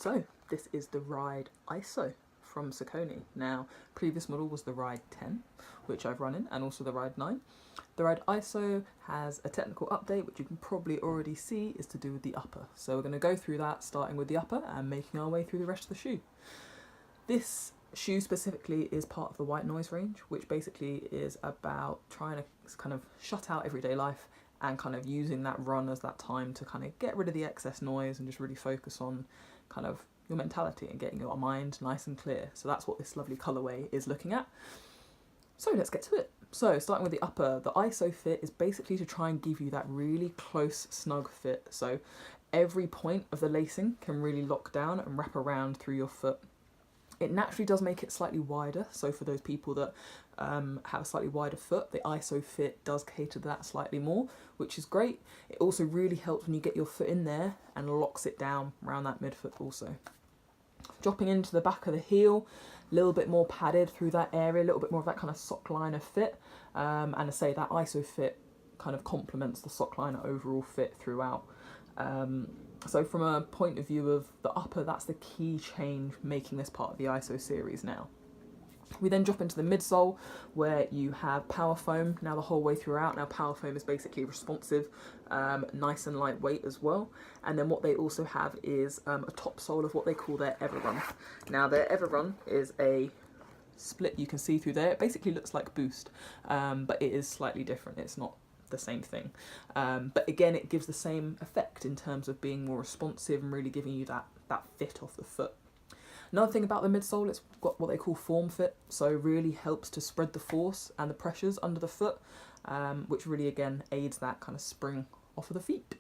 So this is the Ride ISO from Saucony. Now, previous model was the Ride 10, which I've run in, and also the Ride 9. The Ride ISO has a technical update, which you can probably already see is to do with the upper. So we're going to go through that, starting with the upper and making our way through the rest of the shoe. This shoe specifically is part of the white noise range, which basically is about trying to kind of shut out everyday life and kind of using that run as that time to kind of get rid of the excess noise and just really focus on kind of your mentality and getting your mind nice and clear. So that's what this lovely colourway is looking at. So let's get to it. So starting with the upper, the ISO fit is basically to try and give you that really close, snug fit. So every point of the lacing can really lock down and wrap around through your foot. It naturally does make it slightly wider, so for those people that have a slightly wider foot, the ISO fit does cater to that slightly more, which is great. It also really helps when you get your foot in there and locks it down around that midfoot also. Dropping into the back of the heel, a little bit more padded through that area, a little bit more of that kind of sock liner fit, and I say that ISO fit kind of complements the sock liner overall fit throughout. So from a point of view of the upper, that's the key change making this part of the ISO series now. We then drop into the midsole where you have power foam now the whole way throughout. Now power foam is basically responsive, nice and lightweight as well. And then what they also have is a top sole of what they call their Everrun. Now their Everrun is a split you can see through there. It basically looks like Boost, but it is slightly different. It's not the same thing, but again it gives the same effect in terms of being more responsive and really giving you that fit off the foot. Another thing about the midsole, it's got what they call form fit, so really helps to spread the force and the pressures under the foot, which really again aids that kind of spring off of the feet.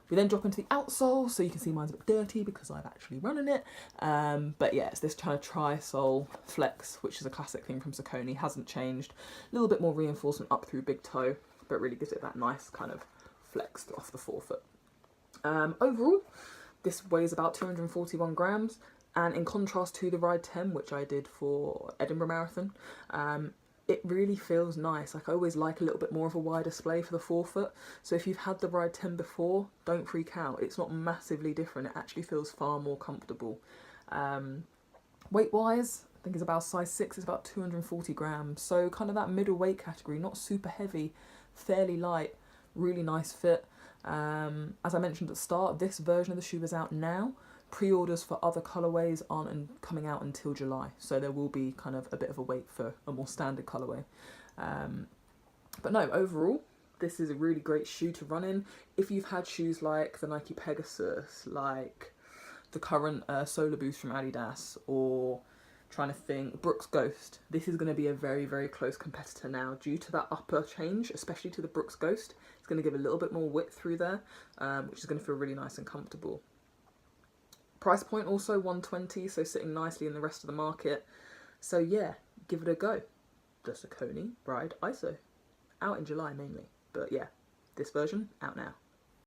We then drop into the outsole, so you can see mine's a bit dirty because I've actually run in it, but yeah, it's this kind of tri-sole flex, which is a classic thing from Saucony, hasn't changed. A little bit more reinforcement up through big toe, but really gives it that nice kind of flex off the forefoot. Overall, this weighs about 241 grams, and in contrast to the Ride 10, which I did for Edinburgh Marathon, it really feels nice. Like I always like a little bit more of a wider splay for the forefoot, so if you've had the Ride 10 before, don't freak out. It's not massively different. It actually feels far more comfortable. Weight-wise, I think it's about size 6, it's about 240 grams, so kind of that middle weight category, not super heavy, fairly light, really nice fit. As I mentioned at the start, this version of the shoe is out now. Pre-orders for other colourways aren't coming out until July, so there will be kind of a bit of a wait for a more standard colourway. But no, overall, this is a really great shoe to run in. If you've had shoes like the Nike Pegasus, like the current Solar Boost from Adidas, or trying to think, Brooks Ghost, this is going to be a very, very close competitor now due to that upper change, especially to the Brooks Ghost. It's going to give a little bit more width through there, which is going to feel really nice and comfortable. Price point also $120, so sitting nicely in the rest of the market. So yeah, give it a go. The Saucony Ride ISO. Out in July mainly, but yeah, this version out now.